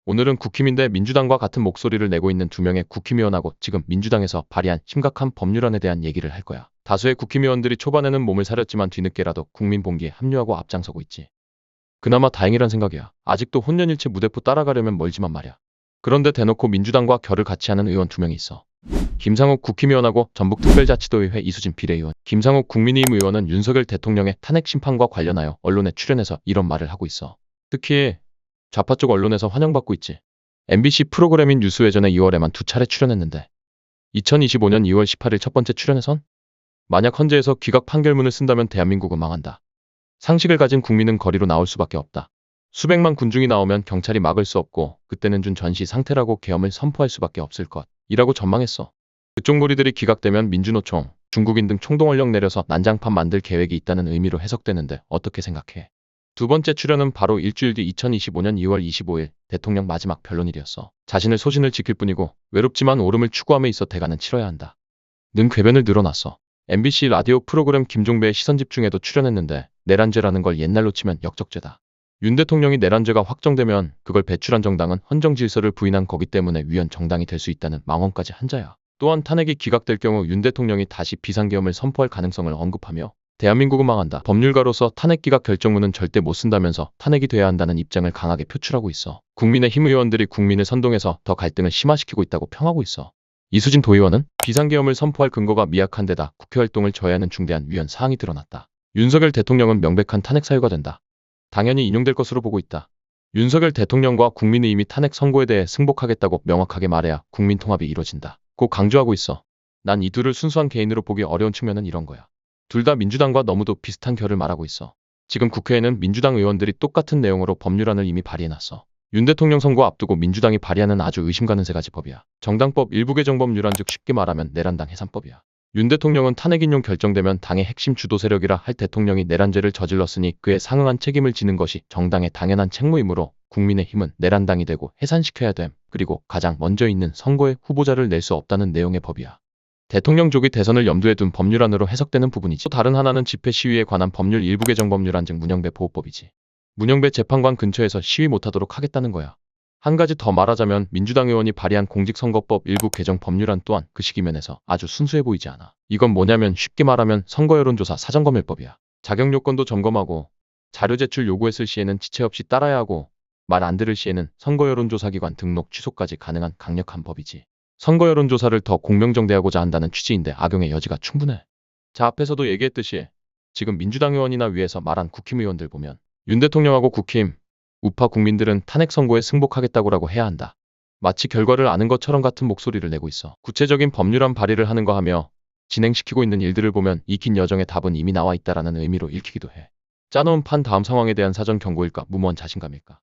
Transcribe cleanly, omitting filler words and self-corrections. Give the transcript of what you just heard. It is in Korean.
오늘은 국힘인데 민주당과 같은 목소리를 내고 있는 두 명의 국힘의원하고 지금 민주당에서 발의한 심각한 법률안에 대한 얘기를 할 거야. 다수의 국힘의원들이 초반에는 몸을 사렸지만 뒤늦게라도 국민 봉기에 합류하고 앞장서고 있지. 그나마 다행이란 생각이야. 아직도 혼연일체 무대포 따라가려면 멀지만 말이야. 그런데 대놓고 민주당과 결을 같이 하는 의원 두 명이 있어. 김상욱 국힘의원하고 전북특별자치도의회 이수진 비례의원. 김상욱 국민의힘 의원은 윤석열 대통령의 탄핵 심판과 관련하여 언론에 출연해서 이런 말을 하고 있어. 특히 좌파 쪽 언론에서 환영받고 있지. MBC 프로그램인 뉴스외전에 2월에만 2차례 출연했는데 2025년 2월 18일 첫 번째 출연에선 만약 헌재에서 기각 판결문을 쓴다면 대한민국은 망한다. 상식을 가진 국민은 거리로 나올 수밖에 없다. 수백만 군중이 나오면 경찰이 막을 수 없고 그때는 준 전시 상태라고 계엄을 선포할 수밖에 없을 것이라고 전망했어. 그쪽 무리들이 기각되면 민주노총, 중국인 등 총동원령 내려서 난장판 만들 계획이 있다는 의미로 해석되는데 어떻게 생각해? 두 번째 출연은 바로 일주일 뒤 2025년 2월 25일 대통령 마지막 변론일이었어. 자신을 소신을 지킬 뿐이고 외롭지만 오름을 추구함에 있어 대가는 치러야 한다. 는 궤변을 늘어놨어. MBC 라디오 프로그램 김종배의 시선집중에도 출연했는데 내란죄라는 걸 옛날로 치면 역적죄다. 윤 대통령이 내란죄가 확정되면 그걸 배출한 정당은 헌정질서를 부인한 거기 때문에 위헌 정당이 될 수 있다는 망언까지 한자야. 또한 탄핵이 기각될 경우 윤 대통령이 다시 비상계엄을 선포할 가능성을 언급하며 대한민국은 망한다. 법률가로서 탄핵 기각 결정문은 절대 못 쓴다면서 탄핵이 돼야 한다는 입장을 강하게 표출하고 있어. 국민의힘 의원들이 국민을 선동해서 더 갈등을 심화시키고 있다고 평하고 있어. 이수진 도의원은 비상계엄을 선포할 근거가 미약한 데다 국회 활동을 저해하는 중대한 위헌 사항이 드러났다. 윤석열 대통령은 명백한 탄핵 사유가 된다. 당연히 인용될 것으로 보고 있다. 윤석열 대통령과 국민의힘이 탄핵 선고에 대해 승복하겠다고 명확하게 말해야 국민 통합이 이뤄진다. 고 강조하고 있어. 난 이 둘을 순수한 개인으로 보기 어려운 측면은 이런 거야. 둘 다 민주당과 너무도 비슷한 결을 말하고 있어. 지금 국회에는 민주당 의원들이 똑같은 내용으로 법률안을 이미 발의해놨어. 윤 대통령 선거 앞두고 민주당이 발의하는 아주 의심 가는 세 가지 법이야. 정당법 일부 개정 법률안 즉 쉽게 말하면 내란당 해산법이야. 윤 대통령은 탄핵 인용 결정되면 당의 핵심 주도 세력이라 할 대통령이 내란죄를 저질렀으니 그에 상응한 책임을 지는 것이 정당의 당연한 책무이므로 국민의힘은 내란당이 되고 해산시켜야 됨. 그리고 가장 먼저 있는 선거에 후보자를 낼 수 없다는 내용의 법이야. 대통령 조기 대선을 염두에 둔 법률안으로 해석되는 부분이지. 또 다른 하나는 집회 시위에 관한 법률 일부 개정 법률안 즉 문영배 보호법이지. 문영배 재판관 근처에서 시위 못하도록 하겠다는 거야. 한 가지 더 말하자면 민주당 의원이 발의한 공직선거법 일부 개정 법률안 또한 그 시기면에서 아주 순수해 보이지 않아. 이건 뭐냐면 쉽게 말하면 선거여론조사 사전검열법이야. 자격 요건도 점검하고 자료 제출 요구했을 시에는 지체 없이 따라야 하고 말 안 들을 시에는 선거여론조사기관 등록 취소까지 가능한 강력한 법이지. 선거여론조사를 더 공명정대하고자 한다는 취지인데 악용의 여지가 충분해. 자, 앞에서도 얘기했듯이 지금 민주당 의원이나 위에서 말한 국힘 의원들 보면 윤 대통령하고 국힘, 우파 국민들은 탄핵 선고에 승복하겠다고라고 해야 한다. 마치 결과를 아는 것처럼 같은 목소리를 내고 있어. 구체적인 법률안 발의를 하는가 하며 진행시키고 있는 일들을 보면 이 긴 여정의 답은 이미 나와 있다라는 의미로 읽히기도 해. 짜놓은 판 다음 상황에 대한 사전 경고일까 무모한 자신감일까.